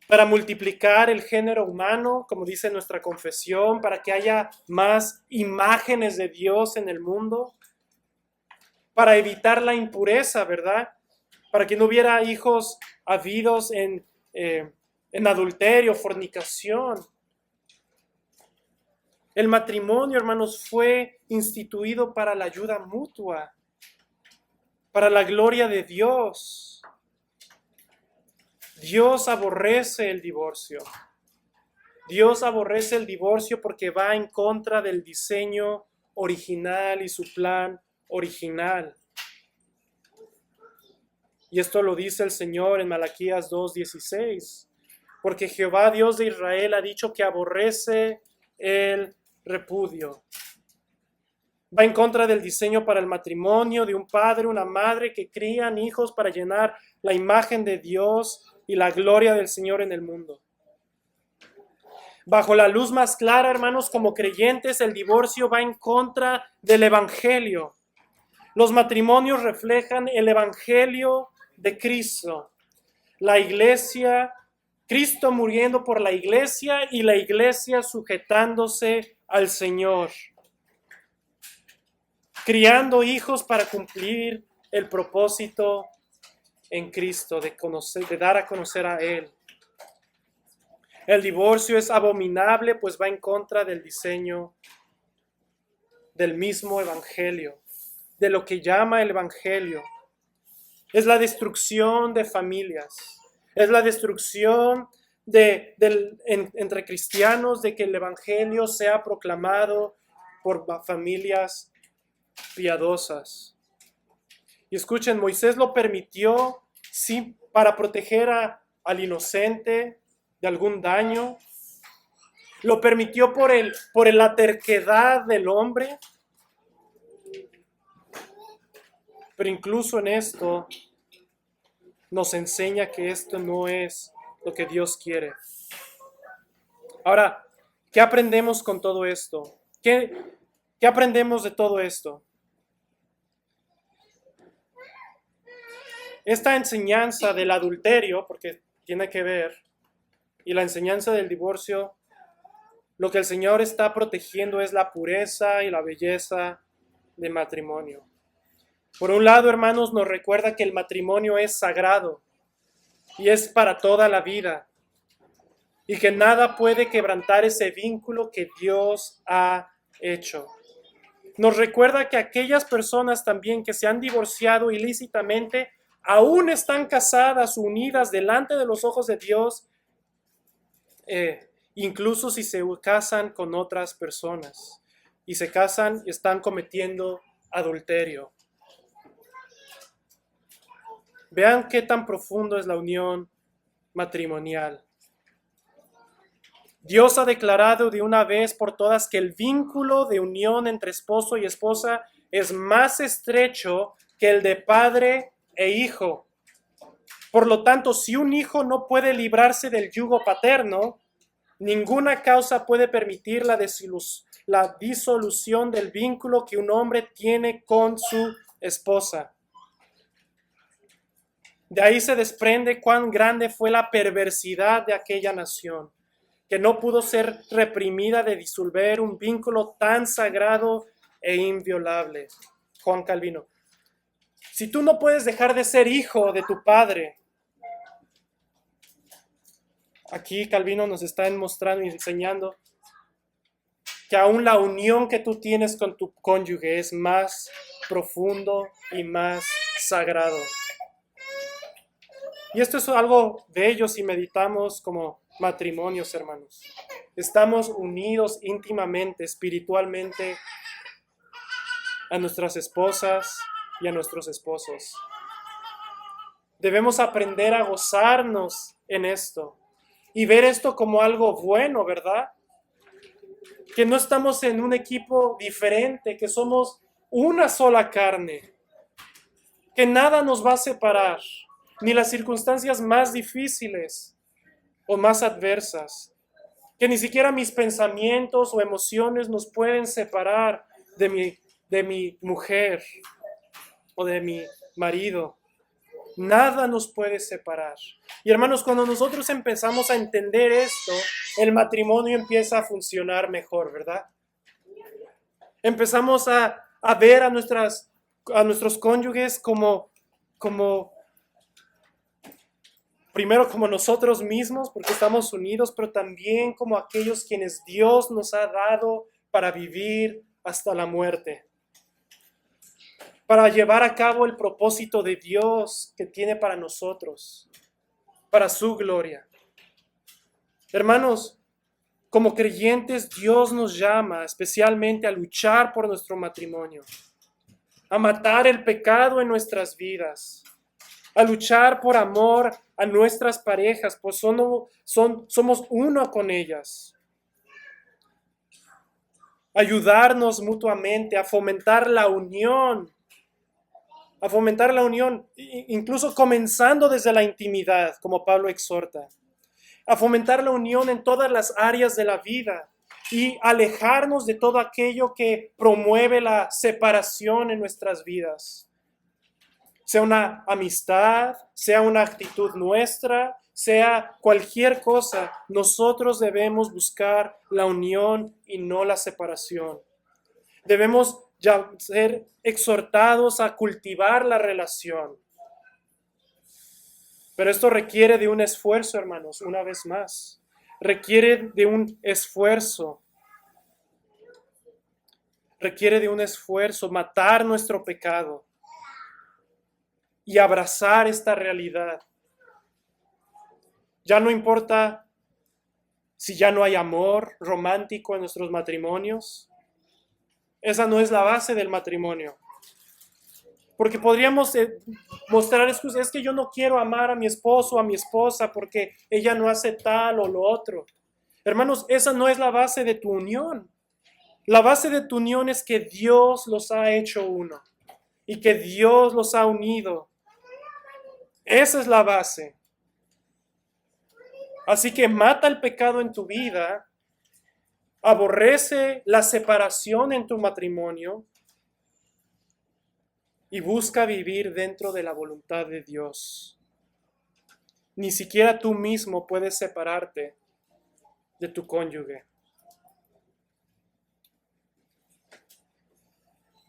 para multiplicar el género humano, como dice nuestra confesión, para que haya más imágenes de Dios en el mundo, para evitar la impureza, ¿verdad? Para que no hubiera hijos habidos en adulterio, fornicación. El matrimonio, hermanos, fue instituido para la ayuda mutua, para la gloria de Dios. Dios aborrece el divorcio. Dios aborrece el divorcio porque va en contra del diseño original y su plan original. Y esto lo dice el Señor en Malaquías 2:16. Porque Jehová, Dios de Israel, ha dicho que aborrece el repudio. Va en contra del diseño para el matrimonio de un padre, una madre que crían hijos para llenar la imagen de Dios y la gloria del Señor en el mundo. Bajo la luz más clara, hermanos, como creyentes, el divorcio va en contra del Evangelio. Los matrimonios reflejan el Evangelio de Cristo. La iglesia, Cristo muriendo por la iglesia y la iglesia sujetándose al Señor. Criando hijos para cumplir el propósito en Cristo, de dar a conocer a Él. El divorcio es abominable, pues va en contra del diseño del mismo Evangelio, de lo que llama el Evangelio. Es la destrucción de familias, es la destrucción entre cristianos, de que el Evangelio sea proclamado por familias piadosas. Y escuchen, Moisés lo permitió, sí, para proteger al inocente de algún daño. Lo permitió por la terquedad del hombre. Pero incluso en esto nos enseña que esto no es lo que Dios quiere. Ahora, ¿qué aprendemos con todo esto? ¿Qué aprendemos de todo esto? Esta enseñanza del adulterio, porque tiene que ver, y la enseñanza del divorcio, lo que el Señor está protegiendo es la pureza y la belleza del matrimonio. Por un lado, hermanos, nos recuerda que el matrimonio es sagrado y es para toda la vida, y que nada puede quebrantar ese vínculo que Dios ha hecho. Nos recuerda que aquellas personas también que se han divorciado ilícitamente aún están casadas, unidas delante de los ojos de Dios, incluso si se casan con otras personas. Y se casan y están cometiendo adulterio. Vean qué tan profundo es la unión matrimonial. Dios ha declarado de una vez por todas que el vínculo de unión entre esposo y esposa es más estrecho que el de padre e hijo. Por lo tanto, si un hijo no puede librarse del yugo paterno, ninguna causa puede permitir la disolución del vínculo que un hombre tiene con su esposa. De ahí se desprende cuán grande fue la perversidad de aquella nación, que no pudo ser reprimida de disolver un vínculo tan sagrado e inviolable. Juan Calvino. Si tú no puedes dejar de ser hijo de tu padre, aquí Calvino nos está mostrando y enseñando que aún la unión que tú tienes con tu cónyuge es más profundo y más sagrado. Y esto es algo bello si meditamos como matrimonios, hermanos. Estamos unidos íntimamente, espiritualmente, a nuestras esposas y a nuestros esposos. Debemos aprender a gozarnos en esto y ver esto como algo bueno, ¿verdad? Que no estamos en un equipo diferente, que somos una sola carne, que nada nos va a separar, ni las circunstancias más difíciles o más adversas, que ni siquiera mis pensamientos o emociones nos pueden separar de mi mujer o de mi marido. Nada nos puede separar. Y hermanos, cuando nosotros empezamos a entender esto, el matrimonio empieza a funcionar mejor, ¿verdad? Empezamos a ver a nuestros cónyuges como primero como nosotros mismos, porque estamos unidos, pero también como aquellos quienes Dios nos ha dado para vivir hasta la muerte, para llevar a cabo el propósito de Dios que tiene para nosotros, para su gloria. Hermanos, como creyentes, Dios nos llama especialmente a luchar por nuestro matrimonio, a matar el pecado en nuestras vidas, a luchar por amor a nuestras parejas, pues somos uno con ellas. Ayudarnos mutuamente, a fomentar la unión, incluso comenzando desde la intimidad, como Pablo exhorta, a fomentar la unión en todas las áreas de la vida y alejarnos de todo aquello que promueve la separación en nuestras vidas. Sea una amistad, sea una actitud nuestra, sea cualquier cosa, nosotros debemos buscar la unión y no la separación. Debemos ya ser exhortados a cultivar la relación. Pero esto requiere de un esfuerzo, hermanos, una vez más. Requiere de un esfuerzo. Requiere de un esfuerzo, matar nuestro pecado y abrazar esta realidad. Ya no importa si ya no hay amor romántico en nuestros matrimonios. Esa no es la base del matrimonio. Porque podríamos mostrar excusas, es que yo no quiero amar a mi esposo o a mi esposa porque ella no hace tal o lo otro. Hermanos, esa no es la base de tu unión. La base de tu unión es que Dios los ha hecho uno y que Dios los ha unido. Esa es la base. Así que mata el pecado en tu vida, aborrece la separación en tu matrimonio y busca vivir dentro de la voluntad de Dios. Ni siquiera tú mismo puedes separarte de tu cónyuge.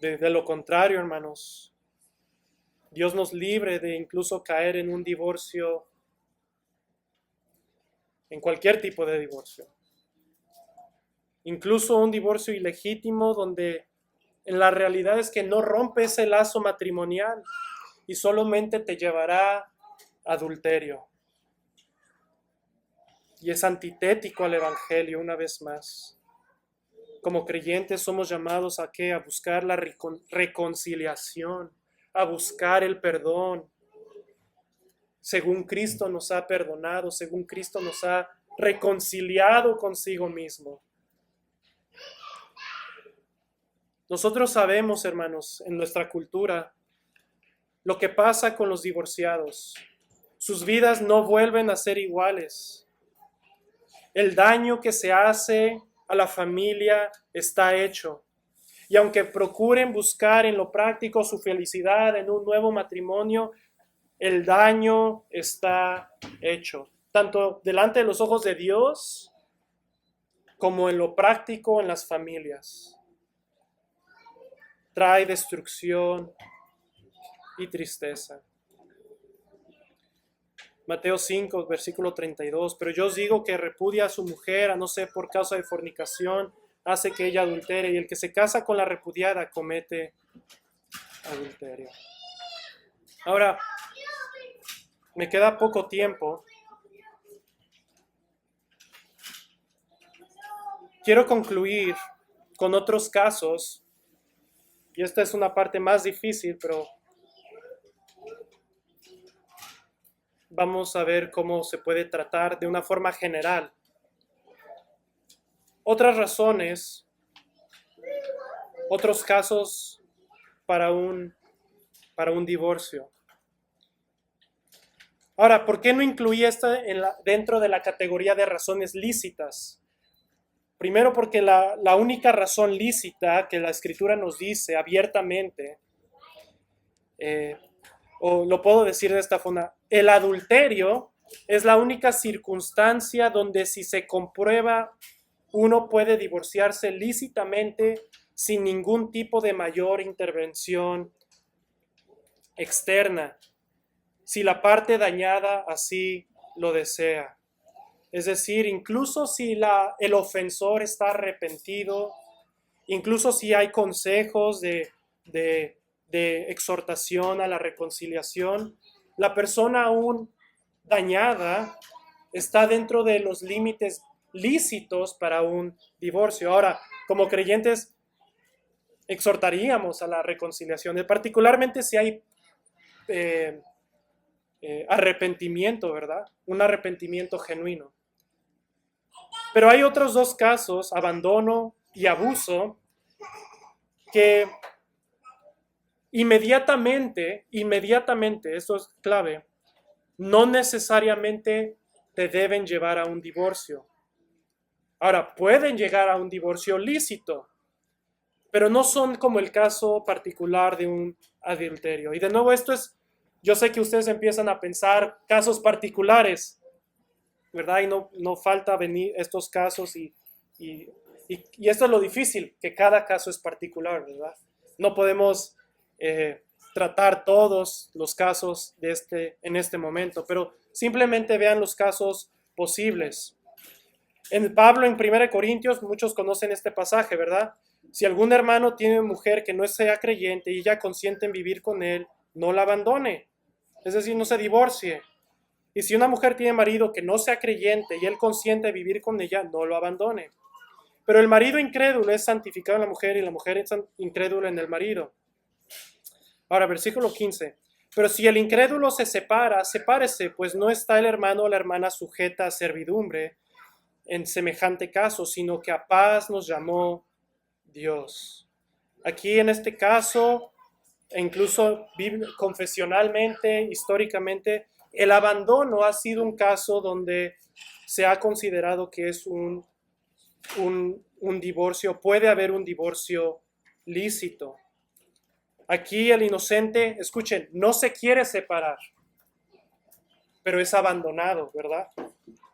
De lo contrario, hermanos, Dios nos libre de incluso caer en un divorcio, en cualquier tipo de divorcio. Incluso un divorcio ilegítimo donde en la realidad es que no rompe ese lazo matrimonial y solamente te llevará a adulterio. Y es antitético al Evangelio una vez más. Como creyentes somos llamados ¿a qué? A buscar la reconciliación, a buscar el perdón, según Cristo nos ha perdonado, según Cristo nos ha reconciliado consigo mismo. Nosotros sabemos, hermanos, en nuestra cultura, lo que pasa con los divorciados. Sus vidas no vuelven a ser iguales. El daño que se hace a la familia está hecho. Y aunque procuren buscar en lo práctico su felicidad en un nuevo matrimonio, el daño está hecho. Tanto delante de los ojos de Dios como en lo práctico en las familias. Trae destrucción, y tristeza. Mateo 5, versículo 32. Pero yo os digo que repudia a su mujer, a no ser por causa de fornicación, hace que ella adultere, y el que se casa con la repudiada comete adulterio. Ahora, me queda poco tiempo. Quiero concluir con otros casos, y esta es una parte más difícil, pero vamos a ver cómo se puede tratar de una forma general. Otras razones, otros casos para un divorcio. Ahora, ¿por qué no incluí esta dentro de la categoría de razones lícitas? Primero porque la única razón lícita que la Escritura nos dice abiertamente, o lo puedo decir de esta forma, el adulterio es la única circunstancia donde si se comprueba uno puede divorciarse lícitamente sin ningún tipo de mayor intervención externa, si la parte dañada así lo desea. Es decir, incluso si el ofensor está arrepentido, incluso si hay consejos de exhortación a la reconciliación, la persona aún dañada está dentro de los límites lícitos para un divorcio. Ahora, como creyentes, exhortaríamos a la reconciliación, particularmente si hay arrepentimiento, ¿verdad? Un arrepentimiento genuino. Pero hay otros dos casos, abandono y abuso, que inmediatamente, esto es clave, no necesariamente te deben llevar a un divorcio. Ahora, pueden llegar a un divorcio lícito, pero no son como el caso particular de un adulterio. Y de nuevo, yo sé que ustedes empiezan a pensar casos particulares, ¿verdad? Y no falta venir estos casos y esto es lo difícil, que cada caso es particular, ¿verdad? No podemos tratar todos los casos en este momento, pero simplemente vean los casos posibles. Pablo en 1 Corintios, muchos conocen este pasaje, ¿verdad? Si algún hermano tiene mujer que no sea creyente y ella consiente en vivir con él, no la abandone, es decir, no se divorcie. Y si una mujer tiene marido que no sea creyente y él consiente en vivir con ella, no lo abandone. Pero el marido incrédulo es santificado en la mujer y la mujer es incrédula en el marido. Ahora, versículo 15. Pero si el incrédulo se separa, sepárese, pues no está el hermano o la hermana sujeta a servidumbre en semejante caso, sino que a paz nos llamó Dios. Aquí en este caso, e incluso confesionalmente, históricamente, el abandono ha sido un caso donde se ha considerado que es un divorcio, puede haber un divorcio lícito. Aquí el inocente, escuchen, no se quiere separar, pero es abandonado, ¿verdad?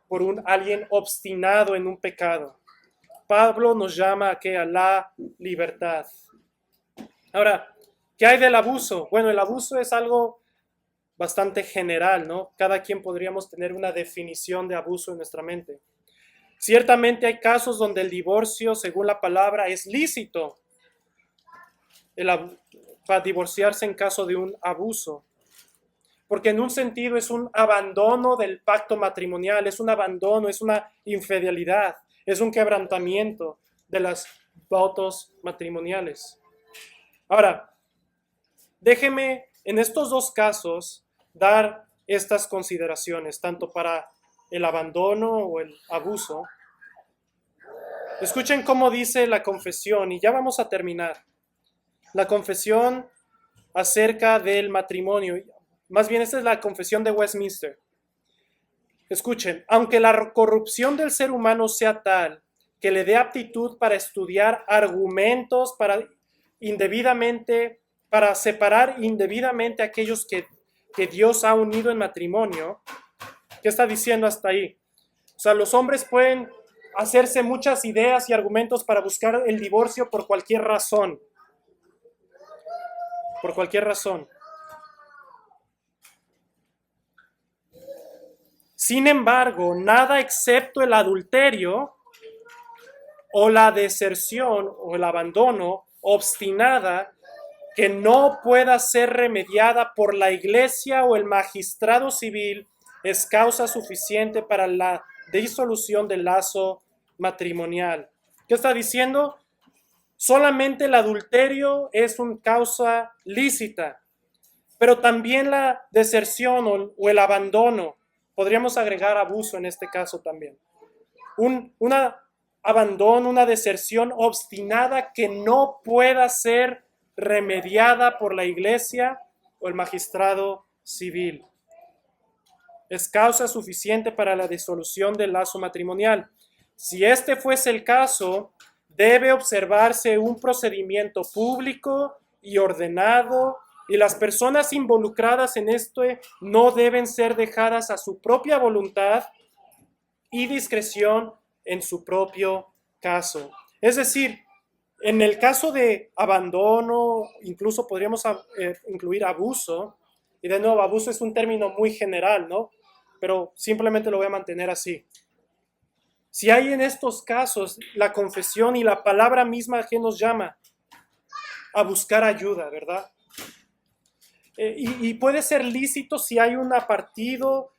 Por alguien obstinado en un pecado. Pablo nos llama a la libertad. Ahora, ¿qué hay del abuso? Bueno, el abuso es algo bastante general, ¿no? Cada quien podríamos tener una definición de abuso en nuestra mente. Ciertamente hay casos donde el divorcio, según la palabra, es lícito. Para divorciarse en caso de un abuso. Porque en un sentido es un abandono del pacto matrimonial, es un abandono, es una infidelidad, es un quebrantamiento de los votos matrimoniales. Ahora, déjeme en estos dos casos dar estas consideraciones, tanto para el abandono o el abuso. Escuchen cómo dice la confesión, y ya vamos a terminar. La confesión acerca del matrimonio, más bien esta es la confesión de Westminster. Escuchen, aunque la corrupción del ser humano sea tal que le dé aptitud para estudiar argumentos para separar indebidamente a aquellos que Dios ha unido en matrimonio, ¿qué está diciendo hasta ahí? O sea, los hombres pueden hacerse muchas ideas y argumentos para buscar el divorcio por cualquier razón. Por cualquier razón. Sin embargo, nada excepto el adulterio o la deserción o el abandono obstinada que no pueda ser remediada por la iglesia o el magistrado civil es causa suficiente para la disolución del lazo matrimonial. ¿Qué está diciendo? Solamente el adulterio es una causa lícita, pero también la deserción o el abandono. Podríamos agregar abuso en este caso también. Una abandono, una deserción obstinada que no pueda ser remediada por la iglesia o el magistrado civil. Es causa suficiente para la disolución del lazo matrimonial. Si este fuese el caso, debe observarse un procedimiento público y ordenado, y las personas involucradas en esto no deben ser dejadas a su propia voluntad y discreción en su propio caso. Es decir, en el caso de abandono, incluso podríamos incluir abuso, y de nuevo, abuso es un término muy general, ¿no? Pero simplemente lo voy a mantener así. Si hay en estos casos la confesión y la palabra misma que nos llama a buscar ayuda, ¿verdad? Y puede ser lícito si hay un partido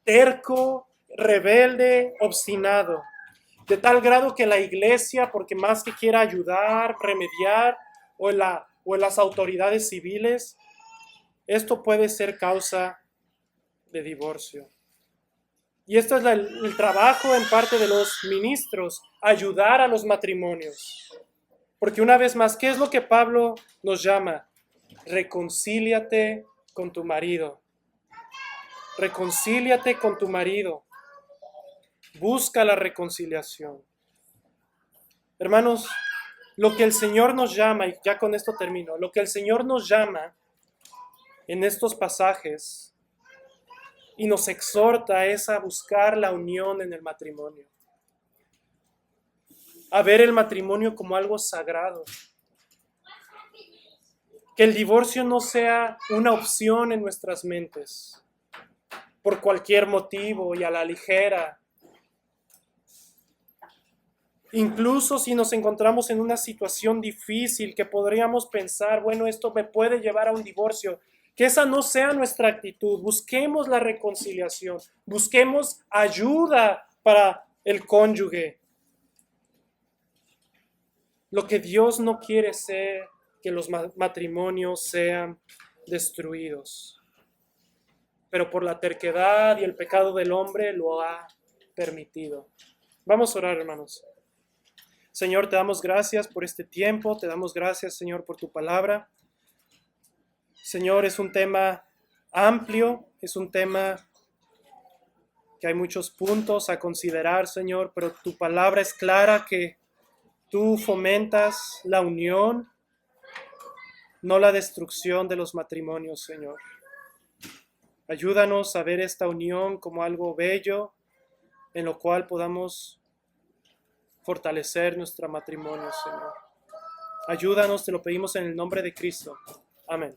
terco, rebelde, obstinado, de tal grado que la iglesia, porque más que quiera ayudar, remediar, o en las autoridades civiles, esto puede ser causa de divorcio. Y esto es el trabajo en parte de los ministros, ayudar a los matrimonios. Porque una vez más, ¿qué es lo que Pablo nos llama? Reconcíliate con tu marido. Reconcíliate con tu marido. Busca la reconciliación. Hermanos, lo que el Señor nos llama, y ya con esto termino, lo que el Señor nos llama en estos pasajes y nos exhorta es a buscar la unión en el matrimonio. A ver el matrimonio como algo sagrado. Que el divorcio no sea una opción en nuestras mentes, por cualquier motivo y a la ligera. Incluso si nos encontramos en una situación difícil que podríamos pensar, bueno, esto me puede llevar a un divorcio, que esa no sea nuestra actitud. Busquemos la reconciliación, busquemos ayuda para el cónyuge. Lo que Dios no quiere es que los matrimonios sean destruidos. Pero por la terquedad y el pecado del hombre lo ha permitido. Vamos a orar, hermanos. Señor, te damos gracias por este tiempo, te damos gracias, Señor, por tu palabra. Señor, es un tema amplio, es un tema que hay muchos puntos a considerar, Señor, pero tu palabra es clara que tú fomentas la unión, no la destrucción de los matrimonios, Señor. Ayúdanos a ver esta unión como algo bello, en lo cual podamos fortalecer nuestro matrimonio, Señor. Ayúdanos, te lo pedimos en el nombre de Cristo. Amén.